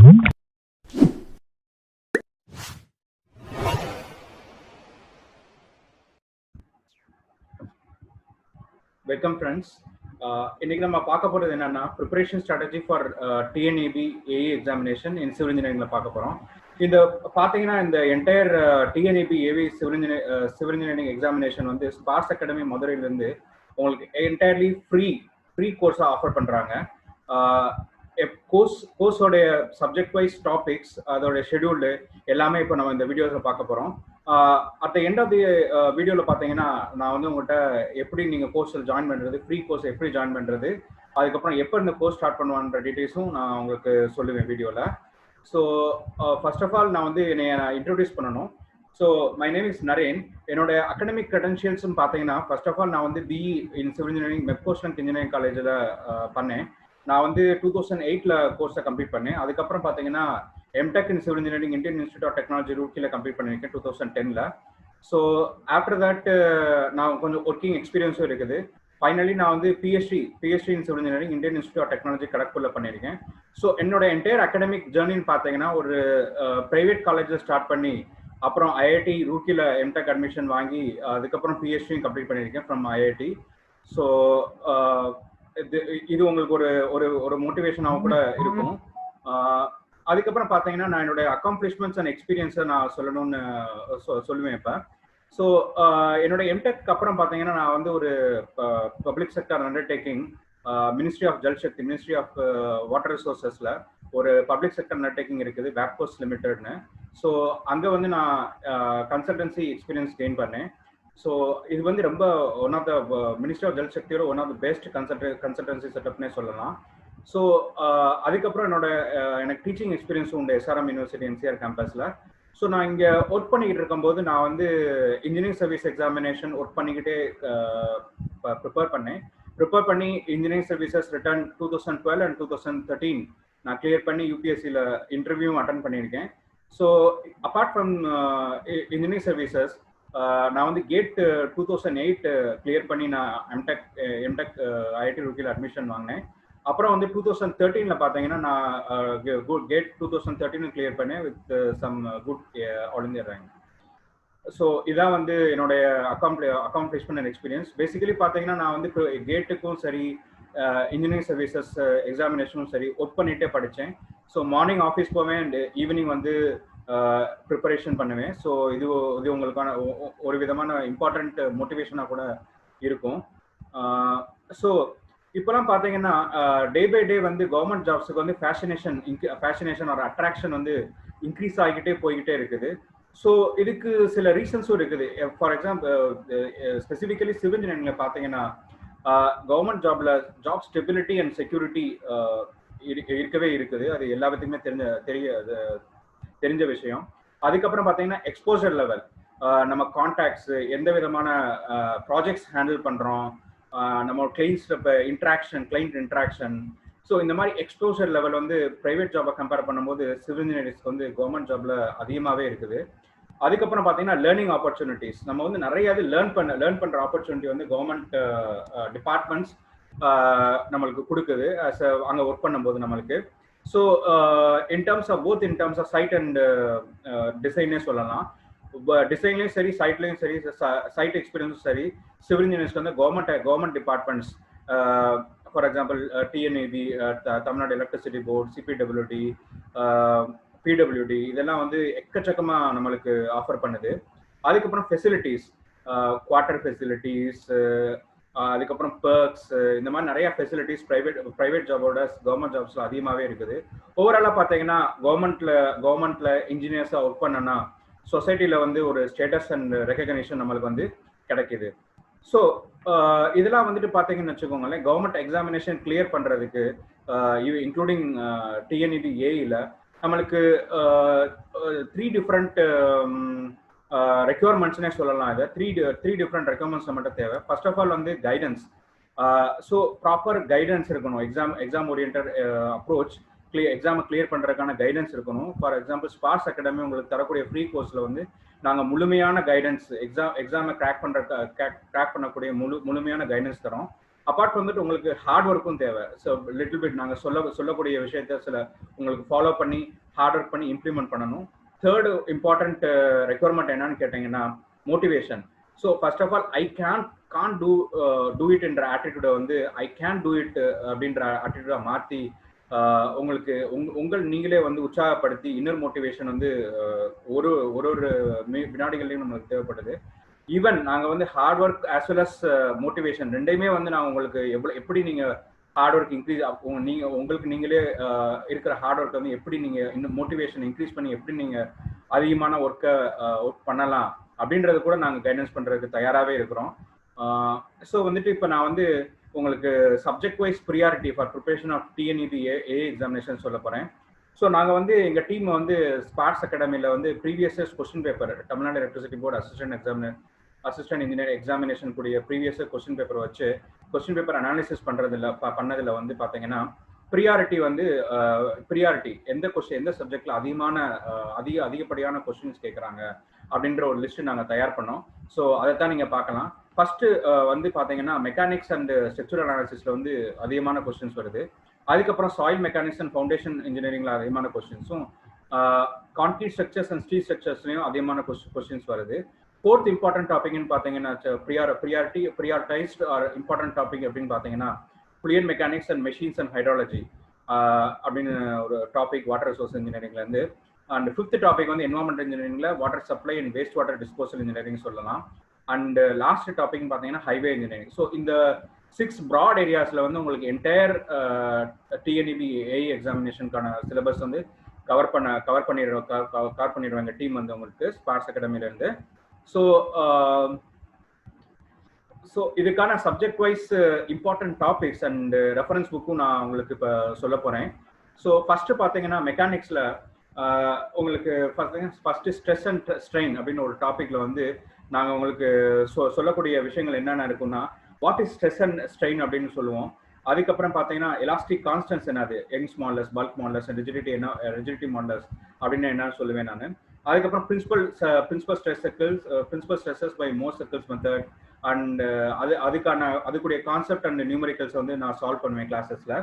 Welcome friends. இன்னைக்கு நம்ம பார்க்க போறது என்னன்னா preparation strategy for TNEB AE examination in civil இன்ஜினியரிங்ல பார்க்க போறோம். இந்த பார்த்தீங்கன்னா இந்த entire TNEB AE civil engineering examination வந்து ஸ்பார்ஸ் அகாடமி மதுரையிலேருந்து உங்களுக்கு என்டையர்லி ஃப்ரீ கோர்ஸாக ஆஃபர் பண்ணுறாங்க. கோர்ஸோடைய சப்ஜெக்ட் வைஸ் டாபிக்ஸ், அதோடைய ஷெடியூல்டு எல்லாமே இப்போ நம்ம இந்த வீடியோஸில் பார்க்க போகிறோம். At the end of the வீடியோவில் பார்த்தீங்கன்னா நான் வந்து உங்கள்கிட்ட எப்படி நீங்கள் கோர்ஸில் ஜாயின் பண்ணுறது, ஃப்ரீ கோர்ஸ் எப்படி ஜாயின் பண்ணுறது, அதுக்கப்புறம் எப்போ இந்த கோர்ஸ் ஸ்டார்ட் பண்ணுவான்ற டீட்டெயில்ஸும் நான் உங்களுக்கு சொல்லுவேன் வீடியோவில். ஸோ ஃபர்ஸ்ட் ஆஃப் ஆல் நான் வந்து என்னை இன்ட்ரோடியூஸ் பண்ணணும். So my name is Naren. என்னோட அகடமிக் க்ரெடென்ஷியல்ஸ்னு பார்த்தீங்கன்னா ஃபர்ஸ்ட் ஆஃப் ஆல் நான் வந்து BE in civil engineering Mepco Schlenk engineering காலேஜில் பண்ணேன். நான் வந்து 2008 கோர்ஸை கம்ப்ளீட் பண்ணேன். அதுக்கப்புறம் பார்த்தீங்கன்னா MTech in civil engineering Indian Institute of Technology ரூர்க்கியில் கம்ப்ளீட் பண்ணியிருக்கேன் 2010. ஸோ ஆஃப்டர் தட் நான் கொஞ்சம் ஒர்க்கிங் எக்ஸ்பீரியன்ஸும் இருக்குது. ஃபைனலி நான் வந்து PhD in civil engineering Indian Institute of Technology கரக்பூரில் பண்ணியிருக்கேன். ஸோ என்னோட என்டையர் அகடமிக் ஜேர்னின்னு பார்த்தீங்கன்னா ஒரு ப்ரைவேட் காலேஜில் ஸ்டார்ட் பண்ணி அப்புறம் ஐஐடி ரூர்க்கியில் எம்டெக் அட்மிஷன் வாங்கி அதுக்கப்புறம் பிஹெச்டியும் கம்ப்ளீட் பண்ணியிருக்கேன் ஃப்ரம் ஐஐடி. ஸோ இது உங்களுக்கு ஒரு மோட்டிவேஷனாகவும் கூட இருக்கும். அதுக்கப்புறம் பார்த்தீங்கன்னா நான் என்னோட அக்காம்ப்ளிஷ்மெண்ட்ஸ் அண்ட் எக்ஸ்பீரியன்ஸை நான் சொல்லணும்னு சொல்லுவேன் இப்போ. ஸோ என்னோட எம்டெக் அப்புறம் பார்த்தீங்கன்னா நான் வந்து ஒரு public sector undertaking ministry of Jal Shakti, ministry of water ரிசோர்ஸஸில் ஒரு பப்ளிக் செக்டர் அண்டர்டேக்கிங் இருக்குது, வேப்கோஸ் லிமிடெட்னு. ஸோ அங்கே வந்து நான் கன்சல்டன்சி எக்ஸ்பீரியன்ஸ் கெயின் பண்ணேன். ஸோ இது வந்து ரொம்ப one of the ministry of Jal சக்தியோட one of the best consultancy செட்டப்னே சொல்லலாம். ஸோ அதுக்கப்புறம் எனக்கு டீச்சிங் எக்ஸ்பீரியன்ஸும் உண்டு எஸ்ஆர்எம் யூனிவர்சிட்டி என்சிஆர் கேம்பஸில். ஸோ நான் இங்கே ஒர்க் பண்ணிக்கிட்டு இருக்கும்போது நான் வந்து இன்ஜினியரிங் சர்வீஸ் எக்ஸாமினேஷன் ஒர்க் பண்ணிக்கிட்டே ப்ரிப்பேர் பண்ணி இன்ஜினியரிங் சர்வீசஸ் ரிட்டர்ன் 2012 and 2013 நான் கிளியர் பண்ணி யூபிஎஸ்சியில் இன்டர்வியூவும் அட்டன் பண்ணியிருக்கேன். So apart from engineering services நான் வந்து கேட் 2008 கிளியர் பண்ணி நான் எம்டெக் ஐஐடி ரூர்க்கியில் அட்மிஷன் வாங்கினேன். அப்புறம் வந்து 2013 பார்த்தீங்கன்னா நான் கேட் 2013 கிளியர் பண்ணேன் with some good all India rank. So இதான் வந்து என்னுடைய அக்காம்ப்ளிஷ்மெண்ட் அண்ட் எக்ஸ்பீரியன்ஸ். பேசிக்கலி பார்த்தீங்கன்னா நான் வந்து கேட்டுக்கும் சரி இன்ஜினியரிங் சர்வீசஸ் எக்ஸாமினேஷனும் சரி ஒர்க் பண்ணிகிட்டே படித்தேன். ஸோ மார்னிங் ஆஃபீஸ் போவேன் அண்ட் ஈவினிங் வந்து ப்ரிப்பரேஷன் பண்ணுவேன். ஸோ இது உங்களுக்கான ஒரு விதமான இம்பார்ட்டண்ட் மோட்டிவேஷனாக கூட இருக்கும். ஸோ இப்போலாம் பார்த்தீங்கன்னா டே பை டே வந்து கவர்மெண்ட் ஜாப்ஸுக்கு வந்து ஃபேஷனேஷன் ஒரு அட்ராக்ஷன் வந்து இன்க்ரீஸ் ஆகிக்கிட்டே போய்கிட்டே இருக்குது. ஸோ இதுக்கு சில ரீசன்ஸும் இருக்குது. ஃபார் எக்ஸாம்பிள் ஸ்பெசிஃபிக்கலி சிவில் இன்ஜினியரிங்கில் பார்த்தீங்கன்னா government job stability and security இருக்கவே இருக்குது. அது எல்லாத்துக்குமே தெரிஞ்ச விஷயம். அதுக்கப்புறம் பார்த்தீங்கன்னா எக்ஸ்போஜர் லெவல், நம்ம கான்டாக்ட்ஸ், எந்த விதமான ப்ராஜெக்ட்ஸ் ஹேண்டில் பண்ணுறோம், நம்ம கிளைண்ட் இன்ட்ராக்ஷன். ஸோ இந்த மாதிரி எக்ஸ்போஜர் லெவல் வந்து ப்ரைவேட் ஜாபை கம்பேர் பண்ணும்போது சிவில் இன்ஜினியரிங்ஸ்க்கு வந்து கவர்மெண்ட் ஜாப்ல அதிகமாகவே இருக்குது. அதுக்கப்புறம் பார்த்தீங்கன்னா லேர்னிங் ஆப்பர்ச்சுனிட்டிஸ், நம்ம வந்து நிறைய லேர்ன் பண்ணுற ஆப்பர்ச்சுனிட்டி வந்து கவர்மெண்ட் டிபார்ட்மெண்ட்ஸ் நம்மளுக்கு கொடுக்குது அங்கே ஒர்க் பண்ணும்போது நம்மளுக்கு. So in terms of site and டிசைனே சொல்லலாம். டிசைன்லையும் சரி சைட்லையும் சரி சைட் எக்ஸ்பீரியன்ஸும் சரி சிவில் இன்ஜினியர்ஸ்க்கு வந்து government departments, for example TNAP, Tamil Nadu electricity board, CPWD, PWD, இதெல்லாம் வந்து எக்கச்சக்கமாக நம்மளுக்கு ஆஃபர் பண்ணுது. அதுக்கப்புறம் ஃபெசிலிட்டிஸ், குவார்ட்டர் ஃபெசிலிட்டிஸ், அதுக்கப்புறம் பெர்க்ஸ், இந்த மாதிரி நிறைய ஃபெசிலிட்டிஸ் ப்ரைவேட் ஜாபோட கவர்மெண்ட் ஜாப்ஸில் அதிகமாகவே இருக்குது. ஓவராலாக பார்த்தீங்கன்னா கவர்மெண்ட்டில் இன்ஜினியர்ஸாக ஒர்க் பண்ணனா சொசைட்டியில் வந்து ஒரு ஸ்டேட்டஸ் அண்ட் ரெகக்னிஷன் நம்மளுக்கு வந்து கிடைக்கிது. ஸோ இதெல்லாம் வந்துட்டு பார்த்தீங்கன்னு வச்சுக்கோங்களேன், கவர்மெண்ட் எக்ஸாமினேஷன் கிளியர் பண்ணுறதுக்கு இன்க்ளூடிங் டிஎன்இபி ஏஇல நம்மளுக்கு 3 டிஃப்ரெண்ட் ரெக்யர்மெண்ட்ஸ்னே சொல்லலாம். இதை த்ரீ டிஃப்ரெண்ட் ரெக்யர்மெண்ட்ஸ் நம்மகிட்ட தேவை. ஃபர்ஸ்ட் ஆஃப் ஆல் வந்து கைடன்ஸ். ஸோ ப்ராப்பர் கைடன்ஸ் இருக்கணும். எக்ஸாம் ஓரியன்ட் அப்ரோச், எக்ஸாமை கிளியர் பண்ணுறதுக்கான கைடன்ஸ் இருக்கணும். ஃபார் எக்ஸாம்பிள் ஸ்பார்ஸ் அகாடமி உங்களுக்கு தரக்கூடிய ஃப்ரீ கோர்ஸில் வந்து நாங்கள் முழுமையான கைடன்ஸ், எக்ஸாமை கிராக் பண்ணக்கூடிய முழுமையான கைடன்ஸ் தரோம். அப்பார்ட் வந்துட்டு உங்களுக்கு ஹார்ட் ஒர்க்கும் தேவை. ஸோ லிட்டில் பிட் நாங்கள் சொல்லக்கூடிய விஷயத்த சில உங்களுக்கு ஃபாலோ பண்ணி ஹார்ட் ஒர்க் பண்ணி இம்ப்ளிமெண்ட் பண்ணணும். தேர்டு இம்பார்ட்டன்ட் ரெக்குவயர்மெண்ட் என்னன்னு கேட்டிங்கன்னா motivation. So first of all I can do it என்ற ஆட்டிடியூடை வந்து ஐ கேன் டூ இட் அப்படின்ற ஆட்டிடியூடை மாற்றி உங்களுக்கு நீங்களே வந்து உற்சாகப்படுத்தி இன்னர் மோட்டிவேஷன் வந்து ஒரு வினாடிகள்லையும் நம்மளுக்கு தேவைப்படுது. ஈவன் நாங்கள் வந்து hard work as well as motivation ரெண்டையுமே வந்து நான் உங்களுக்கு எப்படி நீங்கள் ஹார்ட் ஒர்க் இன்க்ரீஸ் உங்களுக்கு நீங்களே இருக்கிற ஹார்ட் ஒர்க் வந்து எப்படி நீங்கள் இன்னும் மோட்டிவேஷன் இன்க்ரீஸ் பண்ணி எப்படி நீங்கள் அதிகமான ஒர்க்கை ஒர்க் பண்ணலாம் அப்படின்றது கூட நாங்கள் கைடன்ஸ் பண்ணுறதுக்கு தயாராகவே இருக்கிறோம். ஸோ வந்துட்டு இப்போ நான் வந்து உங்களுக்கு subject wise priority for preparation of TNEB A examination சொல்ல போகிறேன். ஸோ நாங்கள் வந்து எங்கள் டீம் வந்து ஸ்பார்ட்ஸ் அகாடமியில் வந்து previous years question paper Tamil Nadu electricity board assistant engineer examination கூடிய ப்ரீவியஸ் இயர் கொஸ்டின் பேப்பர் வச்சு கொஸ்டின் பேப்பர் அனாலிசிஸ் பண்ணதில் வந்து பார்த்தீங்கன்னா ப்ரியாரிட்டி எந்த சப்ஜெக்டில் அதிகப்படியான கொஸ்டின்ஸ் கேட்குறாங்க அப்படின்ற ஒரு லிஸ்ட் நாங்கள் தயார் பண்ணோம். ஸோ அதை தான் நீங்கள் பார்க்கலாம். ஃபர்ஸ்ட் வந்து பார்த்தீங்கன்னா மெக்கானிக்ஸ் அண்ட் ஸ்ட்ரக்சரல் அனாலிசிஸில் வந்து அதிகமான கொஸ்டின்ஸ் வருது. அதுக்கப்புறம் சாயில் மெக்கானிக்ஸ் அண்ட் ஃபவுண்டேஷன் இன்ஜினியரிங்கில் அதிகமான கொஸ்டின்ஸும், கான்கிரீட் ஸ்ட்ரக்சர்ஸ் அண்ட் ஸ்டீல் ஸ்ட்ரக்சர்ஸ்லையும் அதிகமான கொஸ்டின்ஸ் வருது. ஃபோர்த் இம்பார்ட்டன்ட் டாபிக்னு பார்த்தீங்கன்னா ப்ரியாரிட்டைஸ்ட் ஆர் இம்பார்ட்டன்ட் டாபிக் அப்படின்னு பார்த்தீங்கன்னா fluid mechanics and machines and hydrology அப்படின்னு ஒரு டாபிக் வாட்டர் ரிசோர்ஸ் இன்ஜினியரிங்லேருந்து. அண்ட் ஃபிஃப்த் டாபிக் வந்து என்வரான்மெண்ட் இன்ஜினியரிங்கில் water supply and waste water disposal engineering சொல்லலாம். அண்ட் லாஸ்ட் டாபிக் பார்த்தீங்கன்னா ஹைவே இன்ஜினியரிங். ஸோ இந்த 6 ப்ராட் ஏரியாஸில் வந்து உங்களுக்கு என்டையர் டிஎன்இபி ஏஇ எக்ஸாமினேஷனுக்கான சிலபஸ் வந்து கவர் பண்ணிடுவாங்க டீம் வந்து உங்களுக்கு ஸ்பார்ட்ஸ் அகாடமிலேருந்து. ஸோ இதுக்கான subject wise important topics and reference புக்கும் நான் உங்களுக்கு இப்போ சொல்ல போகிறேன். ஸோ ஃபஸ்ட்டு பார்த்தீங்கன்னா மெக்கானிக்ஸில் உங்களுக்கு ஃபஸ்ட்டு ஸ்ட்ரெஸ் அண்ட் ஸ்ட்ரெயின் அப்படின்னு ஒரு டாப்பிக்கில் வந்து நாங்கள் உங்களுக்கு சொல்லக்கூடிய விஷயங்கள் என்னென்ன இருக்குன்னா, what is stress and strain அப்படின்னு சொல்லுவோம். அதுக்கப்புறம் பார்த்தீங்கன்னா எலாஸ்டிக் கான்ஸ்டன்ஸ் என்னது, Young's modulus, bulk modulus, rigidity modulus அப்படின்னு என்னன்னு சொல்லுவேன் நான். அதுக்கப்புறம் பிரின்சிபல் ஸ்ட்ரெஸஸ் பை மோஸ்ட் சர்க்கிள்ஸ் மெத்தட் அண்ட் அதுக்குடைய கான்செப்ட் அண்ட் நியூமரிக்கல்ஸ் வந்து நான் சால்வ் பண்ணுவேன் கிளாஸஸ்ல.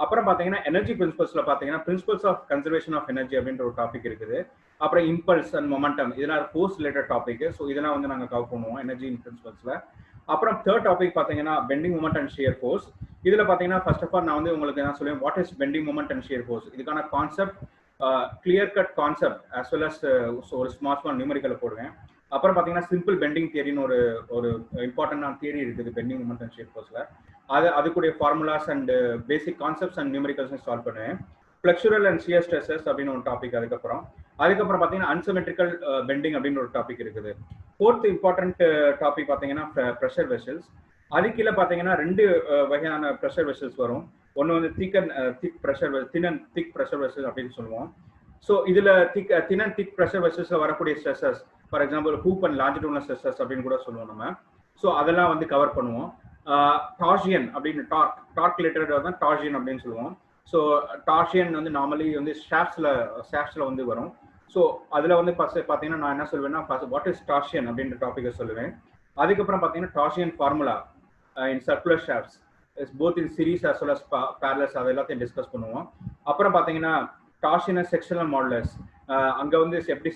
அப்புறம் பார்த்தீங்கன்னா எனர்ஜி பிரின்சிபல்ஸ்ல பார்த்தீங்கன்னா principles of conservation of energy அப்படின்ற ஒரு டாபிக் இருக்குது. அப்புறம் இம்பல்ஸ் அண்ட் மொமெண்டம் இதெல்லாம் போஸ்ட் ரிலேட்டட் டாபிக். ஸோ இதெல்லாம் வந்து நாங்கள் கவர் பண்ணுவோம் எனர்ஜி பிரின்சிபல்ஸ்ல. அப்புறம் தேர்ட் டாபிக் பார்த்தீங்கன்னா bending moment and shear force. இதில் பார்த்தீங்கன்னா ஃபர்ஸ்ட் ஆஃப் ஆல் நான் வந்து உங்களுக்கு என்ன சொல்லுவேன், what is bending moment and shear force, இதுக்கான concept clear cut concept as well as ஒரு ஸ்மால் நியூமரிக்கலை போடுவேன். அப்புறம் பார்த்தீங்கன்னா சிம்பிள் பெண்டிங் தியரின்னு ஒரு இம்பார்ட்டன்டான தியரி இருக்குது பெண்டிங் மொமெண்ட் அண்ட் ஷியர் ஃபோர்ஸில். அதுக்குடைய formulas and basic concepts and numericals solve பண்ணுவேன். ஃப்ளெக்சுரல் அண்ட் ஷியர் ஸ்ட்ரெஸஸ் அப்படின்னு ஒரு டாபிக். அதுக்கப்புறம் பார்த்தீங்கன்னா அன்சிமெட்ரிக்கல் பெண்டிங் அப்படின்னு ஒரு டாபிக் இருக்குது. ஃபோர்த் இம்பார்ட்டன்ட் டாபிக் பார்த்தீங்கன்னா ப்ரெஷர் வெசல்ஸ். அது கீழே பார்த்தீங்கன்னா 2 வகையான ப்ரெஷர் வெசல்ஸ் வரும். ஒன்று வந்து திக் ப்ரெஷர் வெசல் அப்படின்னு சொல்லுவோம். ஸோ இதில் தின் அண்ட் திக் ப்ரெஷர் வெசல்ஸில் வரக்கூடிய stresses, for example hoop and longitudinal stresses அப்படின்னு கூட சொல்லுவோம் நம்ம. ஸோ அதெல்லாம் வந்து கவர் பண்ணுவோம். டார்ஷியன் அப்படின்னு டார்க் ரிலேட்டட் தான் டார்ஷியன் அப்படின்னு சொல்லுவோம். ஸோ டார்ஷியன் வந்து நார்மலி வந்து ஷாஃப்ட்ஸில் வந்து வரும். ஸோ அதில் வந்து ஃபர்ஸ்ட் பார்த்தீங்கன்னா நான் என்ன சொல்லுவேன்னா, வாட் இஸ் டார்ஷியன் அப்படின்ற டாப்பிக்கை சொல்லுவேன். அதுக்கப்புறம் பார்த்தீங்கன்னா torsion formula in circular shafts both in series as well as parallels அது எல்லாத்தையும் டிஸ்கஸ் பண்ணுவோம். அப்புறம் பார்த்தீங்கன்னா டார்ஷியன் செக்ஷனல் மாடலஸ், அங்கே வந்து எப்படி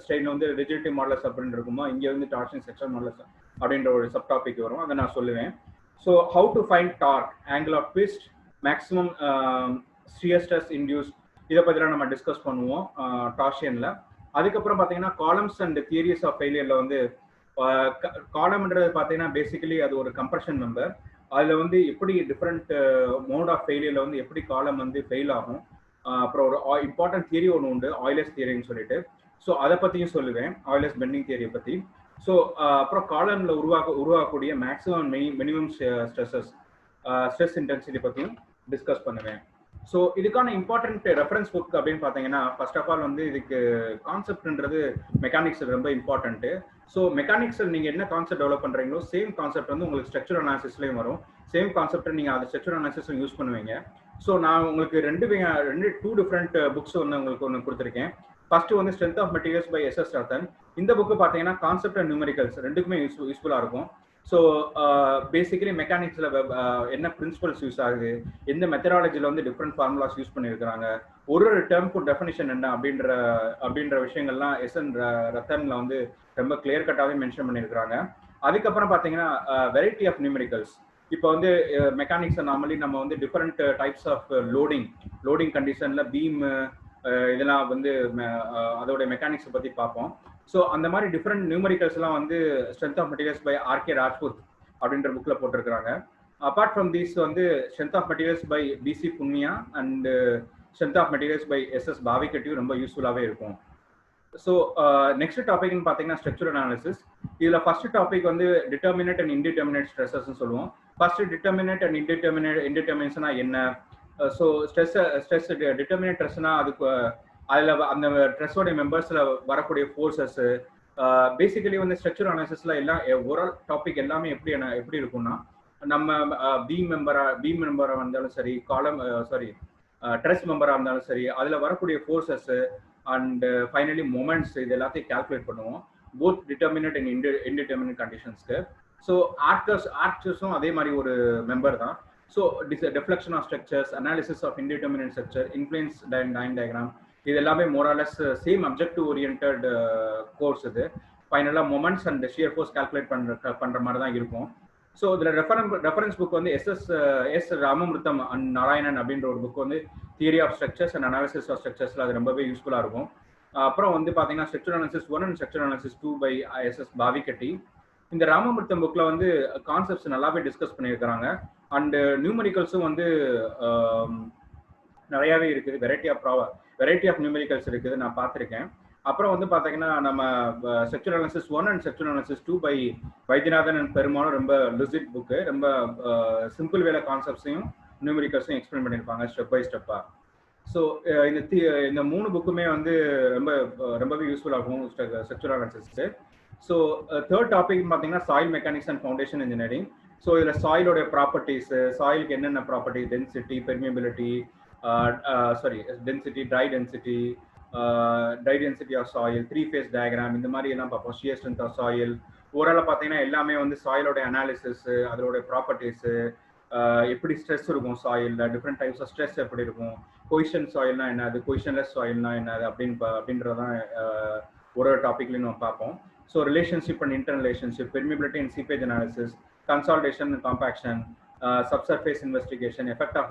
ஸ்ட்ரெயின் வந்து ரிஜிடிட்டி மாடலஸ் அப்படின்னு இருக்குமோ இங்கே வந்து டார்ஷியன் செக்ஷனல் மாடலஸ் அப்படின்ற ஒரு சப் டாபிக் வரும், அதை நான் சொல்லுவேன். So how to find torque, angle of twist, maximum shear stress induce, இதை பற்றிலாம் நம்ம டிஸ்கஸ் பண்ணுவோம் டார்ஷியனில். அதுக்கப்புறம் பார்த்தீங்கன்னா காலம்ஸ் அண்ட் தியரிஸ் ஆஃப் ஃபெயிலியரில் வந்து காலம்ன்றது பார்த்தீங்கன்னா பேசிக்கலி அது ஒரு கம்ப்ரெஷன் மெம்பர். அதில் வந்து எப்படி டிஃப்ரெண்ட் மோட் ஆஃப் ஃபெயிலியரில் வந்து எப்படி காலம் வந்து ஃபெயில் ஆகும். அப்புறம் ஒரு இம்பார்ட்டன்ட் தியரி ஒன்று உண்டு, ஆயிலஸ் தியரின்னு சொல்லிட்டு. ஸோ அதை பற்றியும் சொல்லுவேன், ஆயிலஸ் பெண்டிங் தியரியை பற்றி. ஸோ அப்புறம் காலமில் உருவாக்கக்கூடிய மேக்ஸிமம் மினிமம் ஸ்ட்ரெஸ் இன்டென்சிட்டி பற்றியும் டிஸ்கஸ் பண்ணுவேன். ஸோ இதுக்கான இம்பார்ட்டன்ட் ரெஃபரன்ஸ் புக் அப்படின்னு பார்த்தீங்கன்னா ஃபர்ஸ்ட் ஆஃப் ஆல் வந்து இதுக்கு கான்செப்ட்ன்றது மெக்கானிக்ஸில் ரொம்ப இம்பார்ட்டன்ட்டு. ஸோ மெக்கானிக்ஸில் நீங்கள் என்ன கான்செப்ட் டெவலப் பண்ணுறீங்களோ சேம் கான்செப்ட் வந்து உங்களுக்கு ஸ்ட்ரக்சர் அனாலிசிஸ்லேயும் வரும். சேம் கான்செப்டை நீங்கள் அதை ஸ்ட்ரக்சர் அனாலிசிஸும் யூஸ் பண்ணுவீங்க. ஸோ நான் உங்களுக்கு டூ டிஃப்ரெண்ட் புக்ஸ் வந்து உங்களுக்கு ஒன்று கொடுத்துருக்கேன். ஃபர்ஸ்ட் வந்து strength of materials by S S. Rattan. இந்த புக்கு பார்த்தீங்கன்னா கான்செப்ட் அண்ட் நியூமரிக்கல்ஸ் ரெண்டுக்குமே யூஸ்ஃபுல்லாக இருக்கும். ஸோ பேசிக்கலி மெக்கானிக்ஸில் என்ன பிரின்சிபல்ஸ் யூஸ் ஆகுது, எந்த மெத்தடாலஜியில் வந்து டிஃப்ரெண்ட் ஃபார்முலாஸ் யூஸ் பண்ணியிருக்கிறாங்க, ஒரு டேர்முக்கு டெஃபினிஷன் என்ன அப்படின்ற விஷயங்கள்லாம் எஸ்என் ரத்தனில் வந்து ரொம்ப கிளியர் கட்டாகவே மென்ஷன் பண்ணியிருக்கிறாங்க. அதுக்கப்புறம் பார்த்தீங்கன்னா வெரைட்டி ஆஃப் நியூமெரிக்கல்ஸ். இப்போ வந்து மெக்கானிக்ஸை நார்மலி நம்ம வந்து டிஃப்ரெண்ட் டைப்ஸ் ஆஃப் லோடிங் கண்டிஷனில் பீம் இதெல்லாம் வந்து அதோட மெக்கானிக்ஸை பற்றி பார்ப்போம். ஸோ அந்த மாதிரி டிஃப்ரெண்ட் நியூமெரிக்கல்ஸ்லாம் வந்து strength of materials by RK Rajput அப்படின்ற புக்கில் போட்டிருக்கிறாங்க. அப்பார்ட் ஃப்ரம் தீஸ் வந்து strength of materials by PC Punmia and strength of materials by SS பாவிகட்டியும் ரொம்ப யூஸ்ஃபுல்லாகவே இருக்கும். ஸோ நெக்ஸ்ட் டாபிக்னு பார்த்தீங்கன்னா ஸ்ட்ரக்சரல் அனாலிசிஸ். இதில் ஃபர்ஸ்ட் டாபிக் வந்து டிட்டர்மினேட் அண்ட் இன்டிடெர்மினேட் ஸ்ட்ரெஸஸ்ன்னு சொல்லுவோம். ஃபர்ஸ்ட் டிட்டர்மினேட் அண்ட் இன்டிடெர்மினேஷனா என்ன? ஸோ ஸ்ட்ரெஸ் டிட்டர்மினேட் ஸ்ட்ரெஸ்னா அதுக்கு அதில் அந்த ட்ரெஸ்ஸோடைய மெம்பர்ஸில் வரக்கூடிய ஃபோர்ஸஸ். பேசிக்கலி வந்து ஸ்ட்ரக்சரல் அனாலிசிஸ்ல எல்லாம் ஓவரால் டாபிக் எல்லாமே எப்படி இருக்கும்னா, நம்ம பீம் மெம்பராக இருந்தாலும் சரி, ட்ரெஸ் மெம்பராக இருந்தாலும் சரி, அதில் வரக்கூடிய ஃபோர்ஸஸ் அண்ட் ஃபைனலி மொமெண்ட்ஸ் இது எல்லாத்தையும் கால்குலேட் பண்ணுவோம், போத் டிட்டர்மினேட் அண்ட் இன்டிடெர்மினேட் கண்டிஷன்ஸ்க்கு. ஸோ ஆர்ச்சர்ஸும் அதே மாதிரி ஒரு மெம்பர் தான். So deflection of structures, analysis of indeterminate structure, influence diagram, இது எல்லாமே more or less same objective oriented course. இது ஃபைனலாக moments and shear force calculate பண்ணுற மாதிரி தான் இருக்கும். ஸோ இதில் ரெஃபரன்ஸ் புக் வந்து எஸ் ராமமிருத்தம் அண்ட் நாராயணன் அப்படின்ற ஒரு புக் வந்து theory of structures and analysis of ஸ்ட்ரக்சர்ஸில் அது ரொம்பவே யூஸ்ஃபுல்லாக இருக்கும். அப்புறம் வந்து பார்த்தீங்கன்னா structure analysis 1 and structure analysis 2 by S S Bhavikatti. இந்த ராமமிருத்தம் புக்கில் வந்து கான்செப்ட்ஸ் நல்லாவே டிஸ்கஸ் பண்ணியிருக்கிறாங்க. அண்டு நியூமெரிக்கல்ஸும் வந்து நிறையாவே இருக்குது. வெரைட்டி ஆஃப் நியூமெரிக்கல்ஸ் இருக்குது, நான் பார்த்துருக்கேன். அப்புறம் வந்து பார்த்தீங்கன்னா நம்ம structure analysis 1 and structure analysis 2 by Vaidyanathan and பெருமாளும் ரொம்ப லுசிட் புக்கு. ரொம்ப சிம்பிள் வேலை கான்செப்ட்ஸையும் நியூமெரிக்கல்ஸையும் எக்ஸ்பிளைன் பண்ணியிருப்பாங்க ஸ்டெப் பை ஸ்டெப்பாக. ஸோ இந்த 3 புக்குமே வந்து ரொம்பவே யூஸ்ஃபுல்லாகும் ஸ்ட்ரக்சர் அனாலிசிஸ்க்கு. ஸோ தேர்ட் டாபிக் பார்த்தீங்கன்னா soil mechanics and foundation engineering. So இதில் சாயிலோட ப்ராப்பர்ட்டிஸ், சாயிலுக்கு என்னென்ன properties, density, permeability, density, dry density of சாயில், 3 phase டயக்ராம், இந்த மாதிரி எல்லாம் பார்ப்போம். ஷியர் ஸ்ட்ரென்த் ஆஃப் சாயில், ஓவராலாக பார்த்தீங்கன்னா எல்லாமே வந்து சாயிலோட அனாலிசிஸ், அதோட ப்ராப்பர்ட்டிஸு, எப்படி ஸ்ட்ரெஸ் இருக்கும் சாயிலில், டிஃப்ரெண்ட் டைப்ஸ் ஆஃப் ஸ்ட்ரெஸ் எப்படி இருக்கும், கொய்ஷன் சாயில்னா என்னது, கொய்ஷன்லெஸ் சாயில்னா என்னது அப்படின்றதான் ஒரு டாபிக்லையும் நம்ம பார்ப்போம். So relationship and inter relationship, permeability and seepage analysis, consolidation and compaction, subsurface investigation, effect of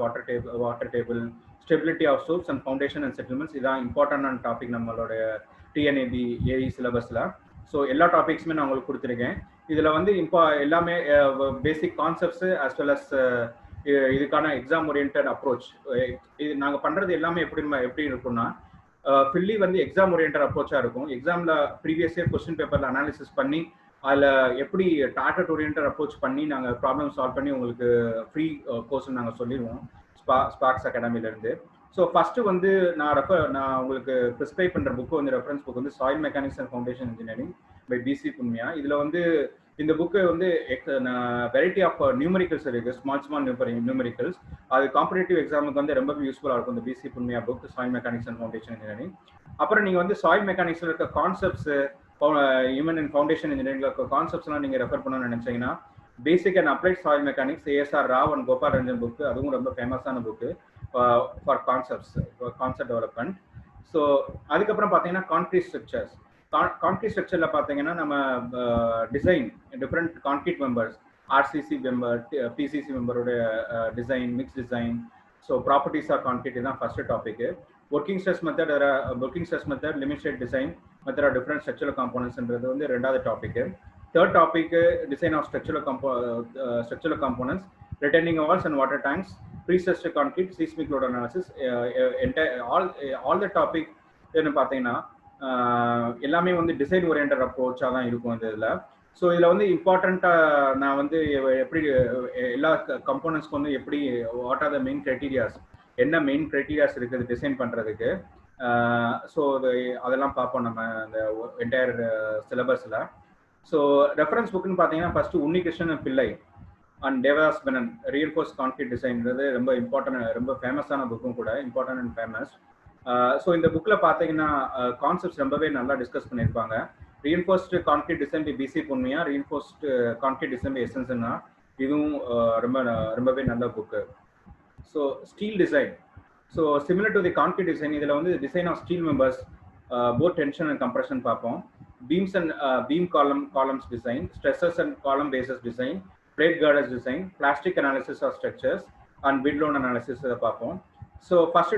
water table, stability of slopes and foundation and settlements. இதான் இம்பார்ட்டன்டான டாபிக் நம்மளோட டிஎன்ஏபி ஏஇ சிலபஸில். ஸோ எல்லா டாபிக்ஸுமே நான் உங்களுக்கு கொடுத்துருக்கேன். இதில் வந்து எல்லாமே பேசிக் கான்செப்ட்ஸு அஸ் வெல் அஸ் இதுக்கான எக்ஸாம் ஓரியன்ட் அப்ரோச். இது நாங்கள் பண்ணுறது எல்லாமே எப்படி இருக்கும்னா, ஃபில்லி வந்து எக்ஸாம் ஓரியன்ட் அப்ரோச்சாக இருக்கும். எக்ஸாமில் ப்ரீவியஸ் இயர் கொஸ்டின் பேப்பரில் அனாலிசிஸ் பண்ணி அதில் எப்படி டார்கெட் ஓரியன்ட் அப்ரோச் பண்ணி நாங்கள் ப்ராப்ளம் சால்வ் பண்ணி உங்களுக்கு ஃப்ரீ கோர்ஸ் நாங்கள் சொல்லிடுவோம் ஸ்பார்க்ஸ் அகாடமிலேருந்து. ஸோ ஃபஸ்ட்டு வந்து நான் உங்களுக்கு ப்ரிஸ்கிரைப் பண்ணுற புக்கு வந்து ரெஃபரன்ஸ் புக் வந்து soil mechanics and foundation engineering by PC Punmia. இதில் வந்து இந்த புக்கு வந்து வெரைட்டி ஆஃப் நியூமெரிக்கல்ஸ் இருக்குது, ஸ்மால் நியூமெரிக்கல்ஸ். அது காம்படேட்டிவ் எக்ஸாமுக்கு வந்து ரொம்ப யூஸ்ஃபுல்லாக இருக்கும் இந்த B C Punmia book, soil mechanics and foundation engineering. அப்புறம் நீங்கள் வந்து சாயில் மெக்கானிக்ஸில் இருக்க கான்செப்ட்ஸு, ஈவன் இன் ஃபவுண்டேஷன் இன்ஜினியரிங்ல இருக்க கான்செப்ட்ஸ்லாம் நீங்கள் ரெஃபர் பண்ணணும்னு நினைச்சீங்கன்னா basic and applied soil mechanics, A S R Rao and Gopal Ranjan book, அதுவும் ரொம்ப ஃபேமஸான book for concept development. So அதுக்கப்புறம் பார்த்தீங்கன்னா கான்க்ரீட் ஸ்ட்ரக்சரில் பார்த்தீங்கன்னா நம்ம design, different concrete members, RCC member, PCC மெம்பரோட design, mix design, so properties are concrete, இதுதான் first topic. Working stress method, limit state design method of different structural காம்போனன்ட்ஸ்ன்றது வந்து ரெண்டாவது topic. Third topic design of structural components, retaining walls and water tanks, prestressed concrete, seismic load analysis. All the topic என்ன பார்த்தீங்கன்னா எல்லாமே வந்து design orient அப்ரோச்சாக தான் இருக்கும் இந்த இதில். ஸோ இதில் வந்து இம்பார்ட்டண்ட்டாக நான் வந்து எப்படி எல்லா கம்போனன்ட்ஸ்க்கு வந்து எப்படி what are the main criterias, என்ன மெயின் க்ரைட்டீரியாஸ் இருக்குது டிசைன் பண்ணுறதுக்கு. ஸோ அதெல்லாம் பார்ப்போம் நம்ம இந்த என்டையர் சிலபஸில். ஸோ ரெஃபரன்ஸ் புக்குன்னு பார்த்தீங்கன்னா ஃபஸ்ட்டு உன்னிகிருஷ்ணன் பிள்ளை அண்ட் தேவதாஸ் பெனன் ரீஎன்ஃபோர்ஸ் கான்க்ரீட் டிசைன்றது ரொம்ப இம்பார்ட்டன்ட், ரொம்ப ஃபேமஸான புக்கும் கூட, இம்பார்ட்டன்ட் அண்ட் ஃபேமஸ். ஸோ இந்த புக்கில் பார்த்தீங்கன்னா கான்செப்ட்ஸ் ரொம்பவே நல்லா டிஸ்கஸ் பண்ணியிருப்பாங்க. Reinforced concrete design by B C Punmia, reinforced concrete design by எஸ்என்ஸ்னா இதுவும் ரொம்பவே நல்ல book. So steel design, so similar to the concrete design, இதில் வந்து design of steel members, both tension and compression பார்ப்போம். beams and beam columns design, stresses and column bases design, plate girders design, plastic analysis of structures and bid load analysis பார்ப்போம். So first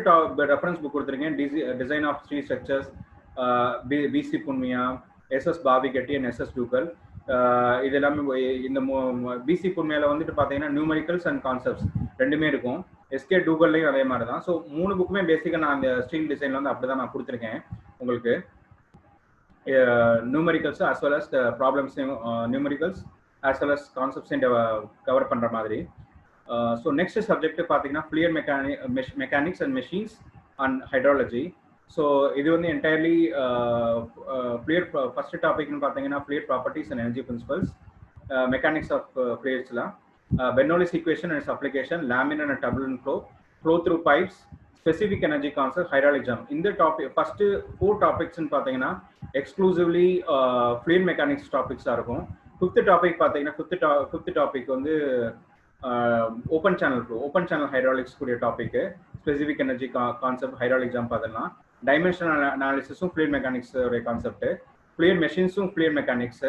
reference book கொடுத்திருக்கேன், design of steel structures, BC Punmiya, SS Bavigetti and SS Dugal. இது எல்லாமே இந்த BC Punmiyaல வந்துட்டு பார்த்தீங்கன்னா numericals and concepts ரெண்டுமே இருக்கும். SK Dugalலையும் அதே மாதிரி தான். ஸோ 3 புக்குமே பேசிக்காக நான் அந்த ஸ்டீல் டிசைனில் வந்து அப்படி தான் நான் கொடுத்துருக்கேன் உங்களுக்கு. numericals as well as the problems numericals as well as concepts cover பண்ற மாதிரி. So next subject பாத்தீங்கன்னா fluid mechanics and machines and hydrology. So இது வந்து entirely fluid first topic னு பாத்தீங்கன்னா fluid properties and energy principles, mechanics of fluids la, Bernoulli's equation and its application, laminar and turbulent flow through pipes, specific energy concept, hydraulic jump. In the topic first 4 topics in பாத்தீங்கன்னா exclusively fluid mechanics topics ஆ இருக்கும். fifth topic பாத்தீங்கன்னா fifth topic வந்து open channel flow, open channel hydraulics கூடிய topic, specific energy concept, hydraulic jump அதெல்லாம், dimensional analysis fluid mechanics உடைய concept, fluid machines fluid mechanics,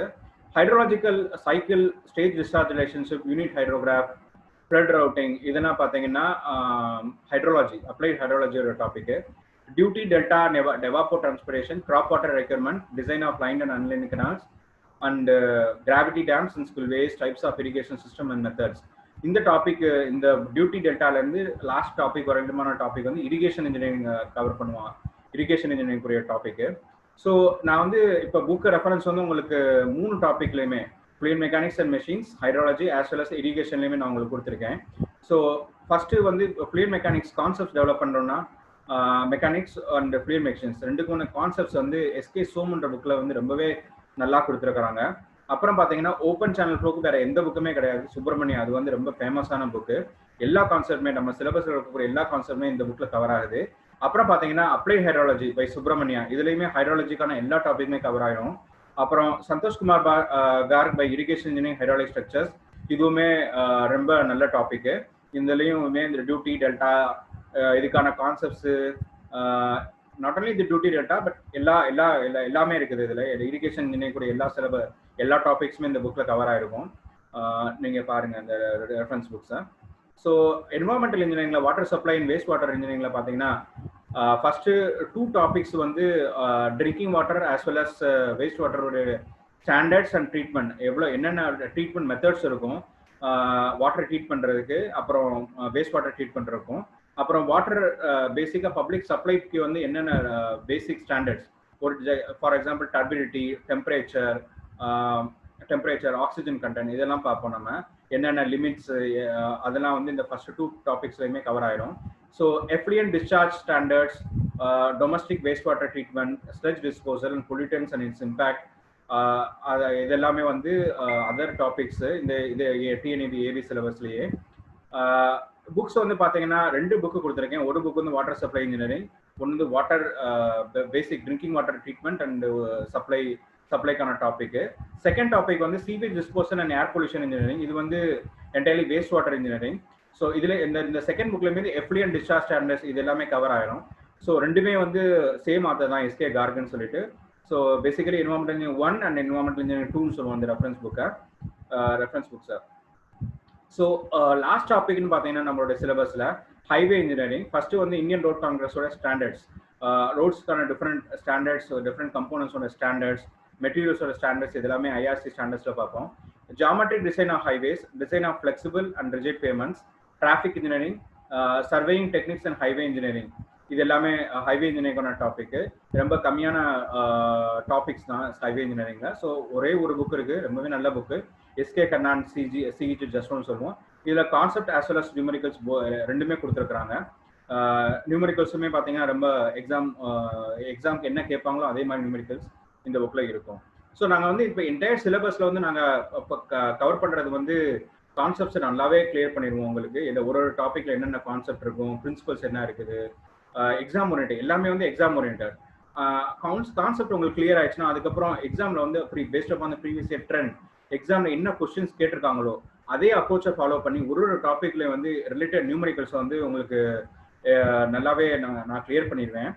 hydrological cycle, stage discharge relationship, unit hydrograph, flood routing, இதெல்லாம் பாத்தீங்கன்னா hydrology, applied hydrology ஒரு topic, duty delta and evapotranspiration, crop water requirement, design of lined and unlined canals, and gravity dams and spillways, types of irrigation system and methods. In the topic, in the duty delta last topic or topic on irrigation engineering cover பண்ணுவாங்க, irrigation engineering கூடிய topic. So நான் வந்து இப்போ book reference வந்து உங்களுக்கு 3 டாபிக்லயுமே fluid mechanics and machines, hydrology as well as irrigation லையுமே நான் உங்களுக்கு கொடுத்துருக்கேன். ஸோ ஃபர்ஸ்ட் வந்து fluid mechanics கான்செப்ட்ஸ் டெவலப் பண்ணுறோம்னா மெக்கானிக்ஸ் அண்ட் fluid machines ரெண்டுக்கும் கான்செப்ட்ஸ் வந்து எஸ்கே சோம்ன்ற புக்கில் வந்து ரொம்பவே நல்லா கொடுத்துருக்குறாங்க. அப்புறம் பார்த்தீங்கன்னா ஓப்பன் சேனல் ஃப்ளோக்கு வேற எந்த புக்குமே கிடையாது, சுப்பிரமணியா, அது வந்து ரொம்ப ஃபேமஸான புக்கு. எல்லா கான்செப்ட்மே நம்ம சிலபஸில் இருக்கக்கூடிய எல்லா கான்செப்ட்மே இந்த புக்கில் கவர் ஆகுது. அப்புறம் பார்த்தீங்கன்னா அப்ளைட் ஹைட்ராலஜி பை சுப்பிரமணியா, இதுலையுமே ஹைட்ராலஜிக்கான எல்லா டாபிக்குமே கவர் ஆகிடும். அப்புறம் Santosh Kumar Garg by irrigation engineering hydraulic structures, இதுவுமே ரொம்ப நல்ல டாபிக். இதுலையுமே இந்த டியூட்டி டெல்டா இதுக்கான கான்செப்ட்ஸு, நாட் ஒன்லி இந்த டியூட்டி டெல்டா பட் எல்லாமே இருக்குது. இதில் இரிகேஷன் இன்ஜினியரிங் கூட எல்லா டாபிக்ஸுமே இந்த புக்கில் கவர் ஆகிருக்கும். நீங்கள் பாருங்கள் இந்த ரெஃபரன்ஸ் புக்ஸை. ஸோ என்வரான்மெண்டல் இன்ஜினியரிங்கில் water supply and waste water இன்ஜினியரிங்கில் பார்த்தீங்கன்னா ஃபஸ்ட்டு 2 டாபிக்ஸ் வந்து drinking water as well as waste வாட்டரோட ஸ்டாண்டர்ட்ஸ் அண்ட் ட்ரீட்மெண்ட், என்னென்ன ட்ரீட்மெண்ட் மெத்தட்ஸ் இருக்கும் வாட்டர் ட்ரீட் பண்ணுறதுக்கு, அப்புறம் வேஸ்ட் வாட்டர் ட்ரீட் பண்ணுறதுக்கும், அப்புறம் வாட்டர் பேசிக்காக பப்ளிக் சப்ளைக்கு வந்து என்னென்ன பேசிக் ஸ்டாண்டர்ட்ஸ், ஒரு for example turbidity, temperature, oxygen content, இதெல்லாம் பார்ப்போம். நம்ம என்னென்ன லிமிட்ஸ் அதெல்லாம் வந்து இந்த ஃபர்ஸ்ட் 2 டாபிக்ஸ்லையுமே கவர் ஆயிடும். So effluent discharge standards, domestic waste water treatment, sludge disposal and pollutants and it's impact, இதெல்லாமே வந்து அதர் டாபிக்ஸ் இந்த டிஎன்ஏபி ஏபி சிலபஸ்லேயே. புக்ஸ் வந்து பார்த்தீங்கன்னா 2 புக்கு கொடுத்துருக்கேன். ஒரு புக் வந்து வாட்டர் சப்ளை இன்ஜினியரிங், ஒன்று வந்து water basic drinking water treatment and சப்ளைக்கான டாபிக். செகண்ட் டாபிக் வந்து sewage disposal and air pollution engineering, இது வந்து entirely waste water engineering. So இதில் இந்த செகண்ட் புக்லேயுமே எஃப்ளூயன்ட் டிஸ்சார்ஜ் ஸ்டாண்டர்ட்ஸ் இது எல்லாமே கவர் ஆகிடும். ஸோ ரெண்டுமே வந்து சேம் ஆத்தர் தான், எஸ்கே கார்க்னு சொல்லிட்டு. So basically environmental engineering 1 and environmental engineering 2ன்னு சொல்லுவோம் இந்த ரெஃபரன்ஸ் புக்ஸை. ஸோ லாஸ்ட் டாபிக்னு பார்த்தீங்கன்னா நம்மளோட சிலபஸில் ஹைவே இன்ஜினியரிங். ஃபர்ஸ்ட் வந்து இந்தியன் ரோட் காங்கிரஸோட ஸ்டாண்டர்ட்ஸ், ரோட்ஸ்க்கான டிஃப்ரெண்ட் ஸ்டாண்டர்ட்ஸ், டிஃப்ரெண்ட் கம்போனன்ட்ஸோட ஸ்டாண்டர்ட்ஸ், மெட்டீரியல்ஸோட ஸ்டாண்டர்ட்ஸ், இது எல்லாமே ஐஆர்சி ஸ்டாண்டர்ட்ஸில் பார்ப்போம். Geometric design of highways, design of flexible and rigid pavements, traffic engineering, surveying techniques and highway engineering, இது எல்லாமே ஹைவே இன்ஜினியரிங்கான டாபிக். ரொம்ப கம்மியான டாபிக்ஸ் தான் ஹைவே இன்ஜினியரிங்கில். ஸோ ஒரே ஒரு புக் இருக்குது, ரொம்பவே நல்ல புக்கு, எஸ்கே கண்ணான் சிஜி ஜஸ்ட்னு சொல்லுவோம். இதில் கான்செப்ட் ஆஸ் வெல் அஸ் நியூமரிக்கல்ஸ் ரெண்டுமே கொடுத்துருக்குறாங்க. நியூமரிக்கல்ஸுமே பார்த்தீங்கன்னா ரொம்ப எக்ஸாம்க்கு என்ன கேட்பாங்களோ அதே மாதிரி நியூமரிக்கல்ஸ் இந்த புக்கில் இருக்கும். ஸோ நாங்கள் வந்து இப்போ என்டையர் சிலபஸில் வந்து நாங்கள் இப்போ கவர் பண்ணுறது வந்து கான்செப்ட்ஸை நல்லாவே கிளியர் பண்ணிடுவோம் உங்களுக்கு. இல்லை ஒரு டாப்பிக்கில் என்னென்ன கான்செப்ட் இருக்கும், பிரின்சிபல்ஸ் என்ன இருக்குது, எக்ஸாம் ஓரியன்ட் எல்லாமே வந்து எக்ஸாம் ஓரியன்ட். கான்செப்ட் உங்களுக்கு கிளியர் ஆயிடுச்சுன்னா அதுக்கப்புறம் எக்ஸாமில் வந்து based upon previous year trend எக்ஸாமில் என்ன கொஸ்டின்ஸ் கேட்டிருக்காங்களோ அதே அப்ரோச்சை ஃபாலோ பண்ணி ஒரு டாப்பிக்ல வந்து ரிலேட்டட் நியூமரிக்கல்ஸ் வந்து உங்களுக்கு நல்லாவே நான் கிளியர் பண்ணிடுவேன்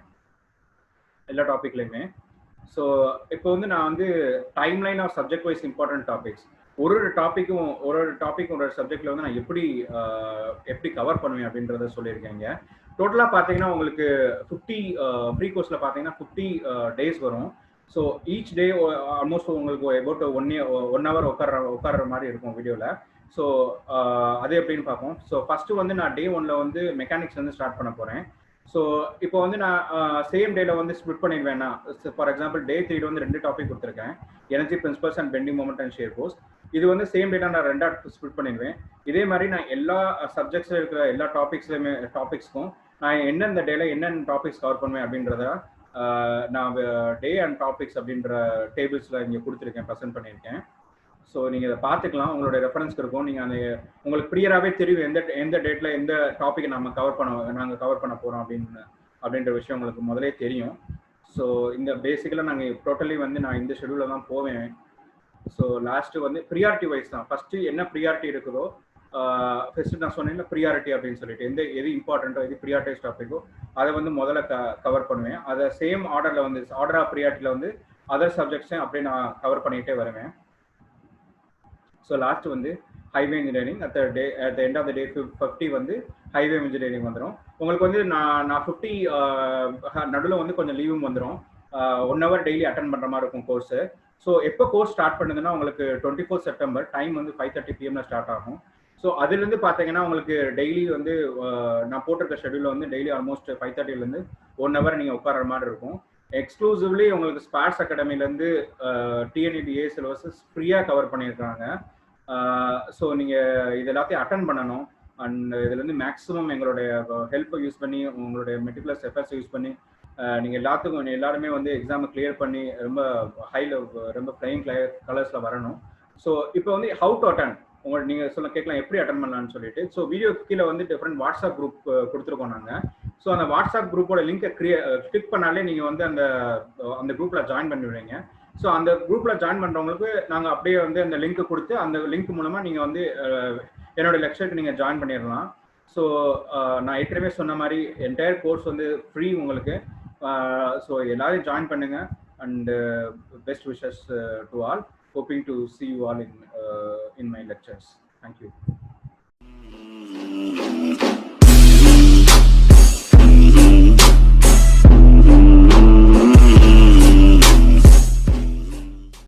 எல்லா டாப்பிக்லையுமே. ஸோ இப்போ வந்து நான் வந்து timeline of subject wise important topics ஒரு டாபிக் ஒரு சப்ஜெக்ட்ல வந்து நான் எப்படி கவர் பண்ணுவேன் அப்படின்றத சொல்லியிருக்கேங்க. டோட்டலாக பார்த்தீங்கன்னா உங்களுக்கு 50 ஃப்ரீ கோர்ஸில் பார்த்தீங்கன்னா 50 டேஸ் வரும். ஸோ ஈச் டே ஆல்மோஸ்ட் உங்களுக்கு அபவுட் 1 hour உட்கார்ற மாதிரி இருக்கும் வீடியோவில். ஸோ அது எப்படின்னு பார்ப்போம். ஸோ ஃபர்ஸ்ட் வந்து நான் டே 1ல வந்து மெக்கானிக்ஸ் வந்து ஸ்டார்ட் பண்ண போகிறேன். ஸோ இப்போ வந்து நான் சேம் டேல வந்து ஸ்பிளிட் பண்ணிடுவேன்னா ஃபார் எக்ஸாம்பிள் டே 3 வந்து 2 டாபிக் கொடுத்துருக்கேன், energy principles and bending moment and shear force. இது வந்து சேம் டேட்டா நான் 2ஆ ஸ்பிளிட் பண்ணிடுவேன். இதே மாதிரி நான் எல்லா சப்ஜெக்ட்ஸில் இருக்கிற எல்லா டாபிக்ஸ்க்கும் நான் எந்தெந்த டேல என்னென்ன டாபிக்ஸ் கவர் பண்ணுவேன் அப்படின்றத நான் டே அண்ட் டாபிக்ஸ் அப்படின்ற டேபிள்ஸில் இங்கே கொடுத்துருக்கேன், ப்ரெசென்ட் பண்ணியிருக்கேன். ஸோ நீங்கள் இதை பார்த்துக்கலாம், உங்களோட ரெஃபரன்ஸ்க்கு இருக்கும். நீங்கள் அந்த உங்களுக்கு ப்ரியராகவே தெரியும் எந்த டேட்டில் எந்த டாப்பிக்கை நாங்கள் கவர் பண்ண போகிறோம் அப்படின்ற விஷயம் உங்களுக்கு முதலே தெரியும். ஸோ இந்த பேசிக்கலாக நாங்கள் டோட்டலி வந்து நான் இந்த ஷெடியூலில் தான் போவேன். ஸோ லாஸ்ட்டு வந்து ப்ரியாரிட்டி வைஸ் தான். ஃபஸ்ட்டு என்ன ப்ரியாரிட்டி இருக்குதோ ஃபஸ்ட்டு நான் சொன்னேன் ப்ரியாரிட்டி அப்படின்னு சொல்லிட்டு எது இம்பார்ட்டண்ட்டோ எது ப்ரியாரிட்டைஸ் டாப்பிக்கோ அதை வந்து முதல்ல கவர் பண்ணுவேன். அதை சேம் ஆர்டரில் வந்து ஆர்டர் ஆஃப் ப்ரியாரிட்டியில் வந்து அதர் சப்ஜெக்ட்ஸையும் அப்படியே நான் கவர் பண்ணிகிட்டே வருவேன். ஸோ லாஸ்ட் வந்து highway engineering at the end of the day 50 வந்து ஹைவே இன்ஜினியரிங் வந்துடும். உங்களுக்கு வந்து நான் 50 நடுவில் வந்து கொஞ்சம் லீவும் வந்துடும். 1 hour டெய்லி அட்டன் பண்ணுற மாதிரி இருக்கும் கோர்ஸு. ஸோ எப்போ கோர்ஸ் ஸ்டார்ட் பண்ணுதுன்னா உங்களுக்கு 24 செப்டம்பர் டைம் வந்து 5:30 PM ஸ்டார்ட் ஆகும். ஸோ அதுலேருந்து பார்த்தீங்கன்னா உங்களுக்கு டெய்லி வந்து நான் போட்டிருக்க ஷெடியூலில் வந்து டெய்லி ஆல்மோஸ்ட் 5:30லேருந்து 1 hour நீங்கள் உட்கார மாதிரி இருக்கும். எக்ஸ்க்ளூசிவ்லி உங்களுக்கு ஸ்பார்ட்ஸ் அகாடமிலேருந்து TNEDA சிலபஸஸ் ஃப்ரீயாக கவர் பண்ணியிருக்காங்க. ஸோ நீங்கள் இது எல்லாத்தையும் அட்டன் பண்ணணும். அண்ட் இதுலேருந்து மேக்ஸிமம் எங்களுடைய ஹெல்ப்பை யூஸ் பண்ணி உங்களுடைய மெட்டிகுலஸ் எஃபர்ட்ஸ் யூஸ் பண்ணி நீங்கள் எல்லாருமே வந்து எக்ஸாமை கிளியர் பண்ணி ரொம்ப ஃப்ளையிங் கலர்ஸில் வரணும். ஸோ இப்போ வந்து ஹவு டு அட்டன் நீங்கள் கேட்கலாம் எப்படி அட்டன் பண்ணலான்னு சொல்லிட்டு. ஸோ வீடியோ கீழே வந்து டிஃப்ரெண்ட் வாட்ஸ்அப் குரூப் கொடுத்துருக்கோம் நாங்கள். ஸோ அந்த வாட்ஸ்அப் குரூப்போட லிங்கை கிளிக் பண்ணாலே நீங்கள் வந்து அந்த குரூப்பில் ஜாயின் பண்ணிவிடுவீங்க. ஸோ அந்த குரூப்பில் ஜாயின் பண்ணுறவங்களுக்கு நாங்கள் அப்படியே வந்து அந்த லிங்க் கொடுத்து அந்த லிங்க் மூலமாக நீங்கள் வந்து என்னோட லெக்சருக்கு நீங்கள் ஜாயின் பண்ணிடலாம். ஸோ நான் ஏற்கனவே சொன்ன மாதிரி என்டையர் கோர்ஸ் வந்து ஃப்ரீ உங்களுக்கு. ஸோ எல்லாரையும் ஜாயின் பண்ணுங்கள். And best wishes to all. Hoping to see you all in my lectures. Thank you.